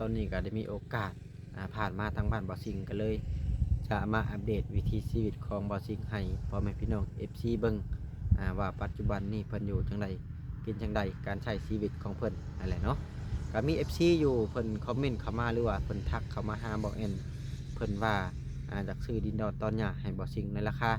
ตอนนี้ก็ได้มีโอกาสผ่านมาทางบ้านบ่อสิงก็เลยจะมาอัปเดตวิถีชีวิตของบ่อสิงให้พ่อแม่พี่น้อง FC เบิ่งว่าปัจจุบันนี้เพิ่นอยู่จังไดกินจังไดการใช้ชีวิตของเพิ่นนั่นแหละเนาะก็มี FC อยู่เพิ่นคอมเมนต์เข้ามาหรือว่าเพิ่นทักเข้ามาหาบ่อแอนเพิ่นว่าอยากซื้อดินดอนตอนหญ้าให้บ่อสิงในราคา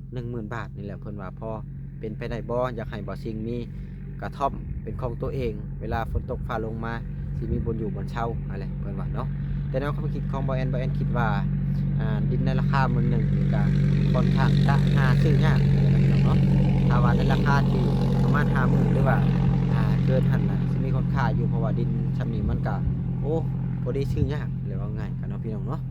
10,000 บาทนี่แหละเพิ่นว่าพอเป็นไปได้บ่อยากให้บ่อสิงมีกระท่อมเป็นของตัวเองเวลาฝนตกฟ้าลงมาสิมีบนอยู่บนเช่าอะไรเพิ่นว่าเนาะแต่แนวความคิดของบ่อแอนคิดว่าดินในราคา10,000นี่ก็ค่อนข้างจะหาซื้อยากเนาะถ้าว่าในราคาที่ประมาณ50,000หรือว่าเกินหั่นน่ะสิมีค่อนข้างอยู่เพราะว่าดินชำนี้มันก็โอ้บ่ได้ซื้อยากเลยว่าง่ายกันเนาะพี่น้องเนาะ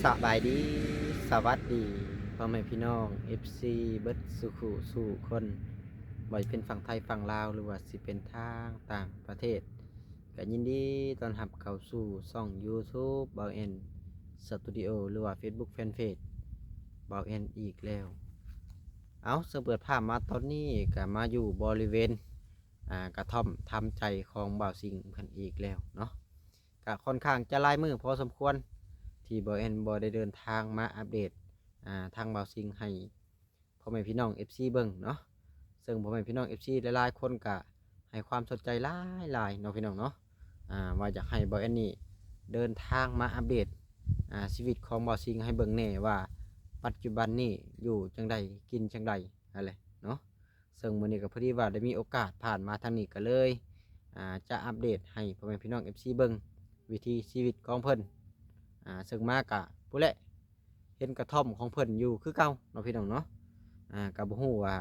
สบายดีสวัสดีพ่อแม่พี่น้อง FC เบิดสุขุสู่คนบ่อยเป็นฝั่งไทยฝั่งลาวหรือว่าสิเป็นทางต่างประเทศก็ยินดีต้อนรับเข้าสู่ช่อง YouTube เบาเอ็นสตูดิโอหรือว่า Facebook Fanpage เบาเอ็นอีกแล้วเอาเสเปิดภาพมาตอนนี้ก็มาอยู่บริเวณกระท่อมทำใจของบ่าวสิงห์เพิ่นอีกแล้วเนาะก็ค่อนข้างจะลายมือพอสมควร ที่บอเอ็นบอได้เดินทางมาอัปเดตทางเบาซิงให้พ่อแม่พี่น้อง FC เบิ้งเนาะซึ่งพ่อแม่พี่น้อง FC หลายๆคนก็ให้ความสนใจหลายๆเนาะพี่น้องเนาะว่าอยากให้บอเอ็นนี่เดินทางมาอัปเดตชีวิตของเบาซิงให้เบิ้งแน่ว่าปัจจุบันนี่อยู่จังใดกินจังใดอะไรเนาะซึ่งมื้อนี้ก็พอดีว่าได้มีโอกาสผ่านมาทางนี้ก็เลยจะอัปเดตให้พ่อแม่พี่น้อง FC เบิ้งวิธีชีวิตของเพิ่น ซึ่งมากกะผู้เละเห็นกระท่อมของเพิ่นอยู่คือเก่าเนาะพี่น้องเนาะกับบ่ฮู้ว่า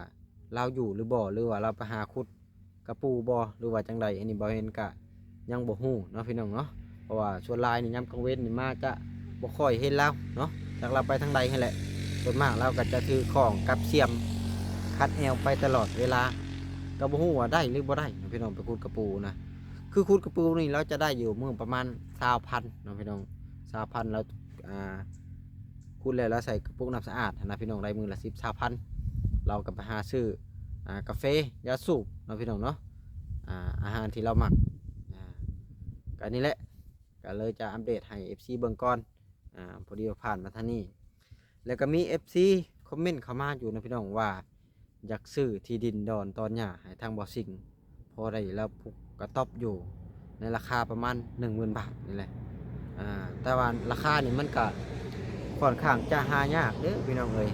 เราอยู่หรือบ่หรือว่าเราไปหาขุดกระปูบ่หรือว่าจังใดอันนี้บ่เห็นกะยังบ่ฮู้เนาะพี่น้องเนาะเพราะว่าส่วนลายนี่ยามกลางเว้นนี่มาจะบ่ค่อยเห็นเราเนาะจากเราไปทางใดให้แหละส่วนมากเราก็จะถือของกับเสียมคัดแอวไปตลอดเวลาก็บ่ฮู้ว่าได้หรือบ่ได้เนาะพี่น้องไปขุดกระปูนะคือขุดกระปูนี่เราจะได้อยู่มื้อประมาณ20,000เนาะพี่น้อง 20,000แล้วคูณแล้วใส่กระปุกน้ำสะอาดนะพี่น้องได้มือละ10-20,000เราก็ไปหาซื้อกาแฟยาสูบเนาะพี่น้องเนาะอาหารที่เราหมักก็นี่แหละก็เลยจะอัปเดตให้ FC เบิ่งก่อนพอดีผ่านมาท่านี้แล้วก็มี FC คอมเมนต์เข้ามาอยู่นะพี่น้องว่าอยากซื้อที่ดินดอนตอนหญ้าให้ทางบ่อสิงพอได้แล้วผูกกระต๊อบอยู่ในราคาประมาณ 10,000 บาทนี่แหละแต่ว่าราคานี่มันก็ค่อนข้างจะหายากเด้อพี่น้องเอ้ย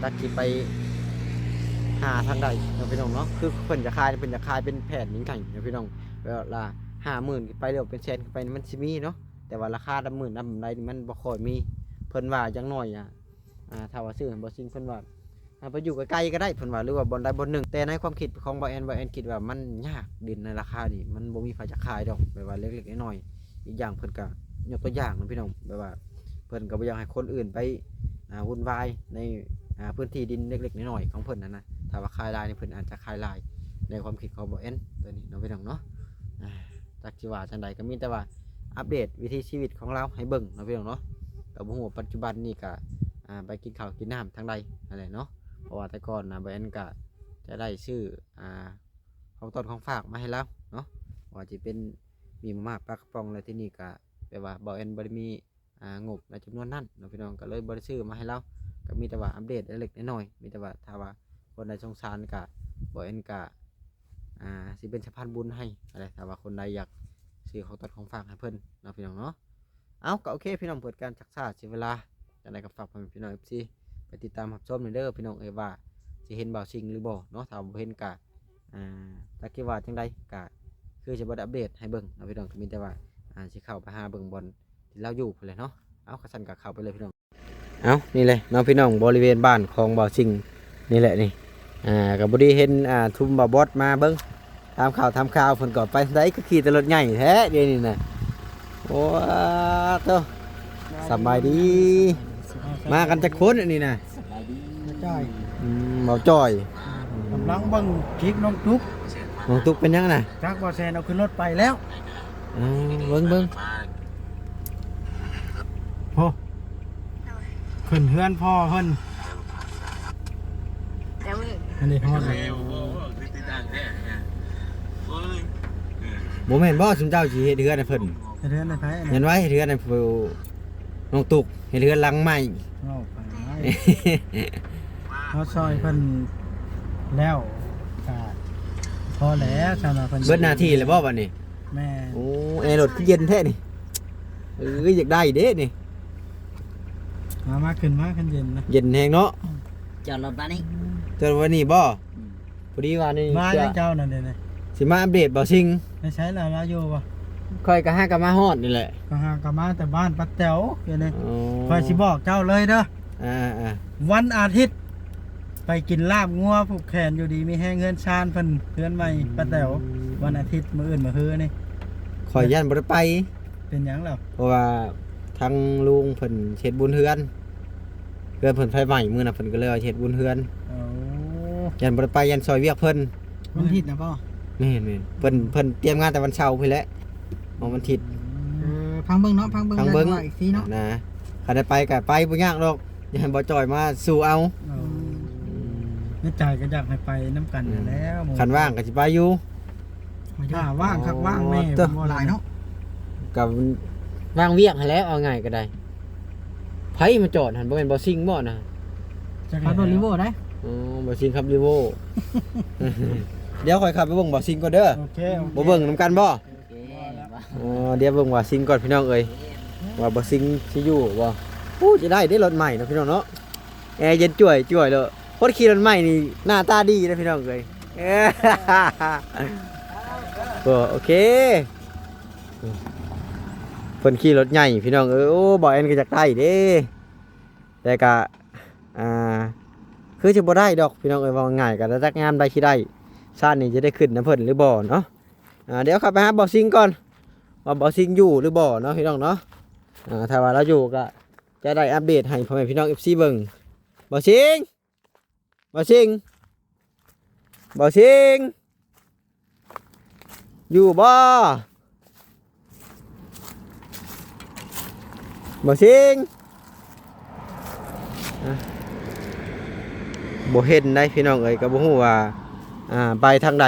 ตัดสิไปหาทางใดเนาะพี่น้องเนาะคือเพิ่นจะขายเป็นแผ่นยิ่งใหญ่เนาะพี่น้องเวลา50,000ไปเร็วเป็นแสนไปมันสิมีเนาะแต่ว่าราคาละหมื่นละใดนี่มันบ่ค่อยมีเพิ่นว่าจังน้อยถ้าว่าซื้อบ่ซิงเพิ่นว่าไปอยู่ใกล้ๆก็ได้เพิ่นว่าหรือว่าบ่อนใดบ่อนหนึ่งแต่ในความคิดของบ่แอนคิดว่ามันยากดินในราคานี่มันบ่มีไผจะขายดอกแบบว่าเล็กๆน้อยๆอีกอย่างเพิ่นก็ ยกตัวอย่างนะพี่น้องแบบว่าเพิ่นก็บ่อยากให้คนอื่นไปวุ่นวายในพื้นที่ดินเล็กๆน้อยๆของเพิ่นนะถ้าว่าคายลายนี่เพิ่นอาจจะคายลายในความคิดของบ่เอ็นตัวนี้เนาะพี่น้องเนาะจากที่ว่าจังใดก็มีแต่ว่าอัปเดตวิถีชีวิตของเราให้เบิ่งเนาะพี่น้องเนาะก็บ่ฮู้ว่าปัจจุบันนี้ก็ไปกินข้าวกินน้ำทางใดอะไรเนาะเพราะว่าแต่ก่อนบ่เอ็นก็จะได้ซื้อของต้นของฝากมาให้เราเนาะว่าจะเป็นมีมะม่าปลากระป๋องอะไรที่นี่ก็แปลว่าบ่เอ็นบ่ได้มีงบในจำนวนนั้นเนาะพี่น้องก็เลยบ่ได้ซื้อมาให้เราก็มีแต่ว่าอัปเดตเล็กน้อยมีแต่ว่าถ้าว่าคนใดสงสารก็บ่เอ็นก็สิเป็นสะพานบุญให้อะไรถ้าว่าคนใดอยากซื้อของต้นของฝากให้เพิ่นเนาะพี่น้องเนาะเอาก็โอเคพี่น้องเปิดการจักษาเสียเวลาจังไดก็ฝากพี่น้อง FC ไปติดตามรับชมเด้อพี่น้องเอ้ยว่าสิเห็นบ่าวซิงหรือบ่เนาะถ้าบ่เห็นก็ถ้าคิดว่าจังใดก็คือจะบ่ได้อัปเดตให้เบิ่งเนาะพี่น้องก็มีแต่ว่าสิเข้าไปหาเบิ่งบอลที่เราอยู่เลยเนาะเอากระสันกับเข้าไปเลยพี่น้องเอานี่เลยน้องพี่น้องบริเวณบ้านของบ่าวซิงนี่แหละนี่กับบดีเห็นทุ่มบ่าวบอสมาเบิ่งทำข่าวเพิ่นก็ไปได้ก็ขี่แต่รถใหญ่แท้เดี๋ยวนี้นะโอ้โตสบายดีมากันจะค้นอันนี้นะจ้อยบ่าวจ้อยกำลังเบิ่งคลิปน้องตุ๊กเป็นยังไงนะจักบ่แซนเอาขึ้นรถไปแล้วเบิ่งโอ้ ขึ้นเฮือนพ่อเพิ่น แต่มึง อันนี้ฮอดเลย บ่แม่นบ่ซุมเจ้าสิเฮ็ดเรือนให้เพิ่น เฮือนในไผ เห็นไว้เฮ็ดเรือนให้ผู้น้องตุกเฮ็ดเรือนหลังใหม่ เอาไปเฮาซอยเพิ่นแล้วก็พอแล้วสำหรับเพิ่น เบิดหน้าที่แล้วบ่บัดนี้ แม่ โอ้แอร์รถคือเย็นแท้นี่อยากได้เด้นี่ มาขึ้นเย็นนะ เย็นแฮงเนาะ จอดรถมานี่ เจอวันนี้บ่พอดีว่านี่ มาแล้วเจ้านั่นเด้อ สิมาอัปเดตบ่ซิง ไม่ใช่ล่ะมาอยู่บ่ ค่อยก็หากันมาฮอดนี่แหละ ก็หากลับมาแต่บ้านปัดแต๋วเดี๋ยวนี้ อ๋อ คอยสิบอกเจ้าเลยเด้อ อ่า วันอาทิตย์ ไปกินลาบงัวผูกแขนอยู่ดีมีแห้งเงินชานเพิ่นเพื่อนใหม่ปัดแต๋ววันอาทิตย์มื้ออื่นมื้อฮื้อนี่ ขอยย่านบ่ได้ไป เป็นหยังแล้ว เพราะว่าทางลุงเพิ่นเฮ็ดบุญเฮือนเพิ่นไฟใหม่มื้อน่ะเพิ่นก็เลยว่าเฮ็ดบุญเฮือน โอ้ ย่านบ่ได้ไปย่านซอยเวียกเพิ่น วันอาทิตย์นะพ่อ แม่นๆเพิ่นเตรียมงานแต่วันเสาร์พุ่นแหละของวันอาทิตย์ พังเบิ่งเนาะพังเบิ่ง ทางเบิ่ง อีกทีเนาะ นะคันได้ไปก็ไปบ่ยากหรอกอย่าให้บ่จ่อยมาสู่เอา นี่ใจก็อยากให้ไปน้ำกันนั่นแล้วหมู่ คันว่างก็สิไปอยู่ ถ้าว่างคักว่างแม่ เด้อ บ่หลายเนาะ กับว่างเวียกให้แล้วเอาง่ายก็ได้ไผมาจอดหันบ่แม่นบ่ซิงบ่นะ ขับรถลิโวได้ อ๋อบ่ซิงครับรีโว เดี๋ยวค่อยขับไปเบิ่งบ่ซิงก่อนเด้อ โอเค บ่เบิ่งนํกันบ่ โอเคบ่ อ๋อเดี๋ยวเบิ่งว่าซิงก่อนพี่น้องเอ้ยว่าบ่ซิงสิอยู่บ่อู้จะได้รถใหม่เนาะพี่น้องเนาะแอร์เย็นจ่วยเลยคนขี่รถใหม่นี่หน้าตาดีนะพี่น้องเอ้ย ก็โอเคเพิ่นขี่รถใหญ่พี่น้องเอ้ยโอ้บ่แอนก็อยากได้เด้แต่ก็คือสิบ่ได้ดอกพี่น้องเอ้ยว่าง่ายก็จักงานได้สิได้ชาตินี้จะได้ขึ้นน้ำเพิ่นหรือบ่เนาะเดี๋ยวขับไปหาบ่อซิงก่อนว่าบ่อซิงอยู่หรือบ่เนาะพี่น้องเนาะถ้าว่าเราอยู่ก็จะได้อัปเดตให้พ่อแม่พี่น้อง FC เบิ่งบ่อซิงบ่อซิงบ่อซิงอยู่บ่บ่ซิงบ่เห็นได้พี่น้องเอ้ยก็บ่ฮู้ว่าไปทางใด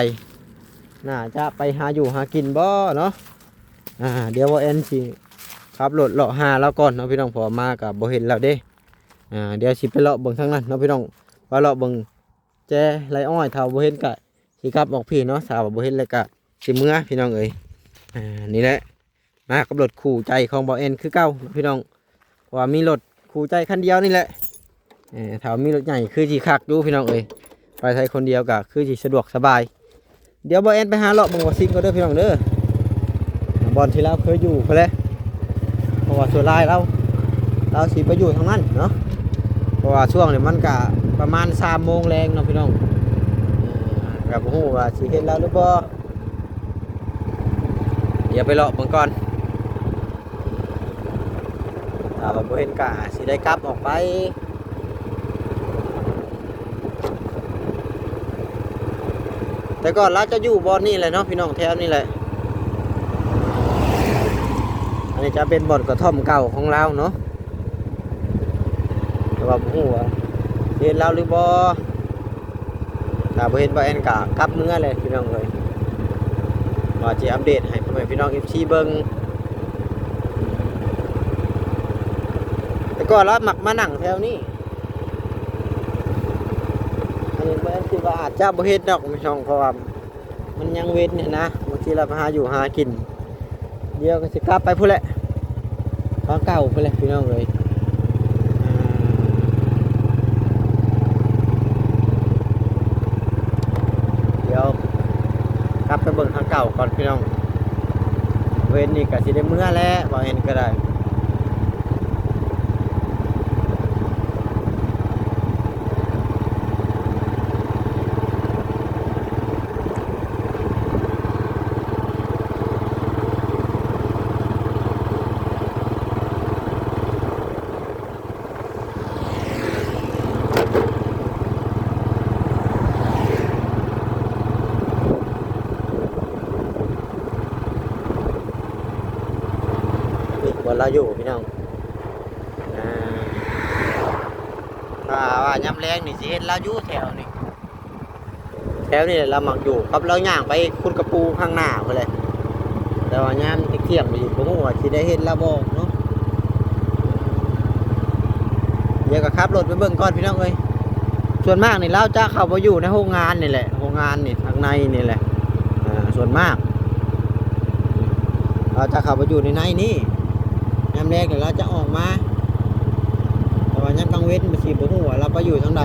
น่าจะไปหาอยู่หากินบ่เนาะเดี๋ยวว่าแอนสิขับรถเลาะหาแล้วก่อนเนาะพี่น้องพอมาก็บ่เห็นแล้วเด้เดี๋ยวสิไปเลาะเบิ่งทางนั้นเนาะพี่น้องว่าเลาะเบิ่งแจไรอ้อยถ้าบ่เห็นก็สิกลับออกพี่เนาะถ้าว่าบ่เห็นแล้วก็สิเมื่อพี่น้องเอ้ยนี่แหละมากับรถคู่ใจของบ่แอนคือเก่าพี่น้องว่ามีรถคู่ใจคันเดียวนี่แหละถ้ามีรถใหญ่คือสิคักอยู่พี่น้องเอ้ยไปไทยคนเดียวก็คือสิสะดวกสบายเดี๋ยวบ่แอนไปหาเลาะเบิ่งว่าซิงก็เด้อพี่น้องเด้อบอลที่เราเคยอยู่เพิ่นแหละเพราะว่าส่วนลายเราสิไปอยู่ทางนั้นเนาะเพราะว่าช่วงนี้มันก็ประมาณ3 โมงแรงเนาะพี่น้องก็บ่ฮู้ว่าสิเห็นแล้วหรือบ่เดี๋ยวไปเลาะเบิ่งก่อนถ้าว่าบ่เห็นก็สิได้กลับออกไปแต่ก่อนเราจะอยู่บอนนี่แหละเนาะพี่น้องแถวนี่แหละอันนี้จะเป็นบ่อนกระท่อมเก่าของเราเนาะแต่ว่าบ่ฮู้ว่าเห็นเราหรือบ่ถ้าบ่เห็นบ่แอนก็กลับเมื่อเลยพี่น้องเอ้ยว่าสิอัปเดตให้พ่อแม่พี่น้อง FC เบิ่งแต่ก่อนเรามักมานั่งแถวนี้อันนี้บ่แอนคิดว่าอาจจะบ่เฮ็ดดอกพี่น้องเพราะว่ามันยังเว้นเนี่ยนะบางทีเราไปหาอยู่หากินเดี๋ยวก็สิกลับไปพุ่นแหละทางเก่าพุ่นแหละพี่น้องเอ้ยเดี๋ยวกลับไปเบิ่งทางเก่าก่อนพี่น้องเว้นนี่ก็สิได้เมื่อแล้วบ่เห็นก็ได้บนเราอยู่พี่น้อง ว่ายามแรงนี่สิเฮ็ดเราอยู่แถวนี้แถวนี้เรามักอยู่ครับเราย่างไปขุดกระปูข้างหน้าพุ่นเลยแต่ว่ายามเที่ยงนี่บ่ฮู้ว่าสิได้เฮ็ดเราบ่เนาะเดี๋ยวก็ขับรถไปเบิ่งก่อนพี่น้องเอ้ยส่วนมากนี่เราจะเข้าไปอยู่ในโรงงานนี่แหละโรงงานนี่ข้างในนี่แหละส่วนมากเราจะเข้าไปอยู่ในนี่ยามแรกนี่เราจะออกมาแต่ว่ายามกลางเว้นมันสิบ่ฮู้ว่าเราไปอยู่ทางใด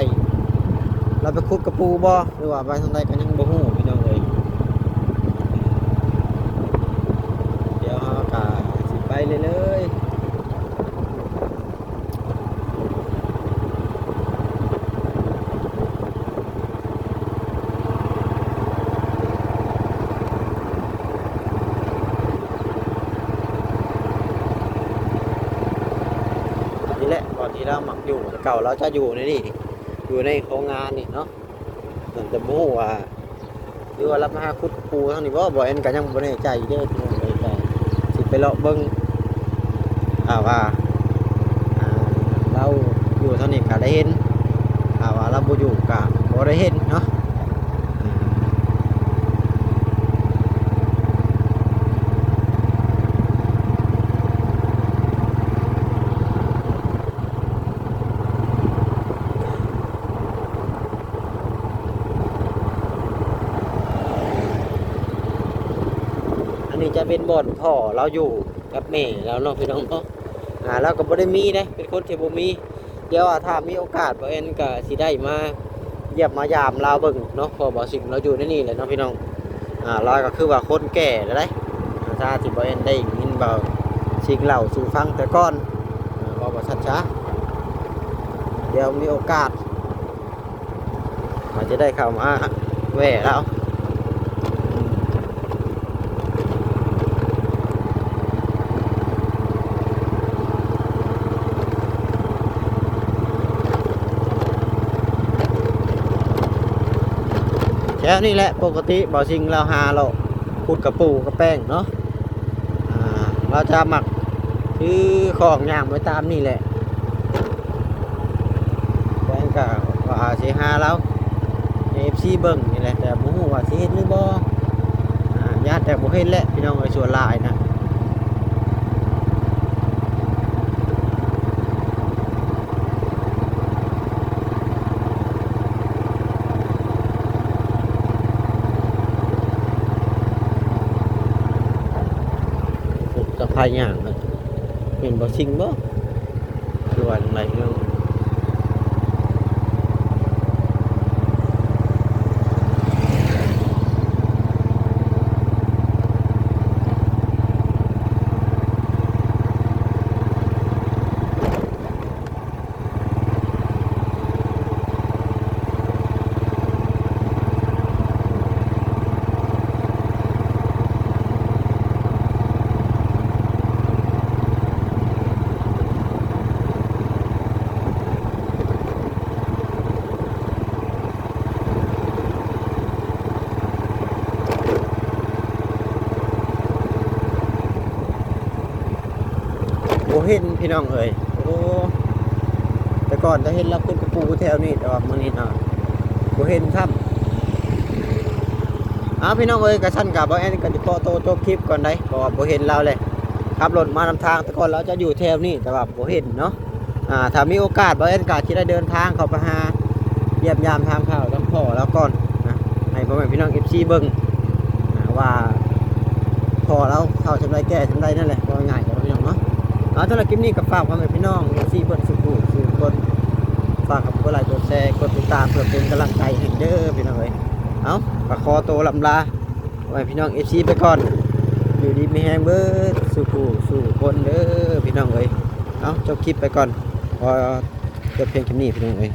เราไปขุดกระปูบ่หรือว่าไปทางใดก็ยังบ่ฮู้พี่น้องเอ้ยเดี๋ยวเราก็สิไปเลยนี่แหละตอนที่เราหมักอยู่แต่เก่าเราจะอยู่ในนี่อยู่ในโรงงานนี่เนาะแต่บ่ฮู้ว่าหรือว่ารับมาหาขุดปูทางนี้บ่เอ็นก็ยังบ่แน่ใจอยู่เด้อพี่น้องเอ้ยแต่สิไปเลาะเบิ่งว่าเราอยู่เท่านี้ก็ได้เห็นว่าเราบ่อยู่ก็บ่ได้เห็นเนาะอันนี้จะเป็นบ่อนพ่อเราอยู่กับแม่แล้วเนาะพี่น้องเนาะเราก็บ่ได้มีเด้เป็นคนที่บ่มีเดี๋ยวถ้ามีโอกาสบ่เอ็นก็สิได้มาเยี่ยมมายามเราเบิ่งเนาะพอบ่สิ่งเราอยู่ในนี่แหละเนาะพี่น้องเราก็คือว่าคนแก่แล้วได้ถ้าที่บ่เอ็นได้ยินบ่สิ่งเล่าสู่ฟังแต่ก่อนบ่ชัดช้าเดี๋ยวมีโอกาสอาจจะได้เข้ามาแหว่แล้วแค่นี้แหละปกติบ่สิ่งเราหาเราขุดกระปูกระแป้งเนาะเราจะหมักคือของอย่างไปตามนี่แหละแป้งก็ว่าสิหาเราFC เบิ่งนี่แหละแต่บ่ฮู้ว่าสิเฮ็ดหรือบ่ญาติแต่บ่เฮ็ดแหละพี่น้องเอ้ยส่วนหลายนะพายอย่างเลยเป็นบ่ชิงบ่คือว่าจังไดพี่น้องเห็นพี่น้องเอ๋ยโอ้แต่ก่อนจะเห็นเราขึ้นกระปูแถวนี้แต่ว่ามื้อนี้นะบ่เห็นครับพี่น้องเอ๋ยกระชั้นกับบ่แอนก็สิขอโตจบคลิปก่อนได้เพราะว่าบ่เห็นเราเลยขับรถมานำทางแต่ก่อนเราจะอยู่แถวนี้แต่ว่าบ่เห็นเนาะถ้ามีโอกาสบ่แอนก็สิได้เดินทางเข้าไปหาเยี่ยมยามทางข่าวทั้งพ่อแล้วก่อนนะให้พ่อแม่พี่น้อง FC เบิ่งว่าพ่อเราเข้าจำได้แก่จำได้นั่นแหละบ่ง่ายกว่าพี่น้องเนาะสำหรับคลิปนี้กับฝากความเป็นพี่น้องที่เปิดสุขุสู่คนฝากกับกดไลค์กดแชร์กดติดตามเพื่อเป็นกำลังใจให้เด้อพี่น้องเอ้ยประคอโตลำลาไว้พี่น้องFCไปก่อนอยู่ดีมีแฮงเบิดสุขุสู่คนเด้อพี่น้องเอ้ยจบคลิปไปก่อนพอจบเพียงแค่นี้พี่น้องเอ้ย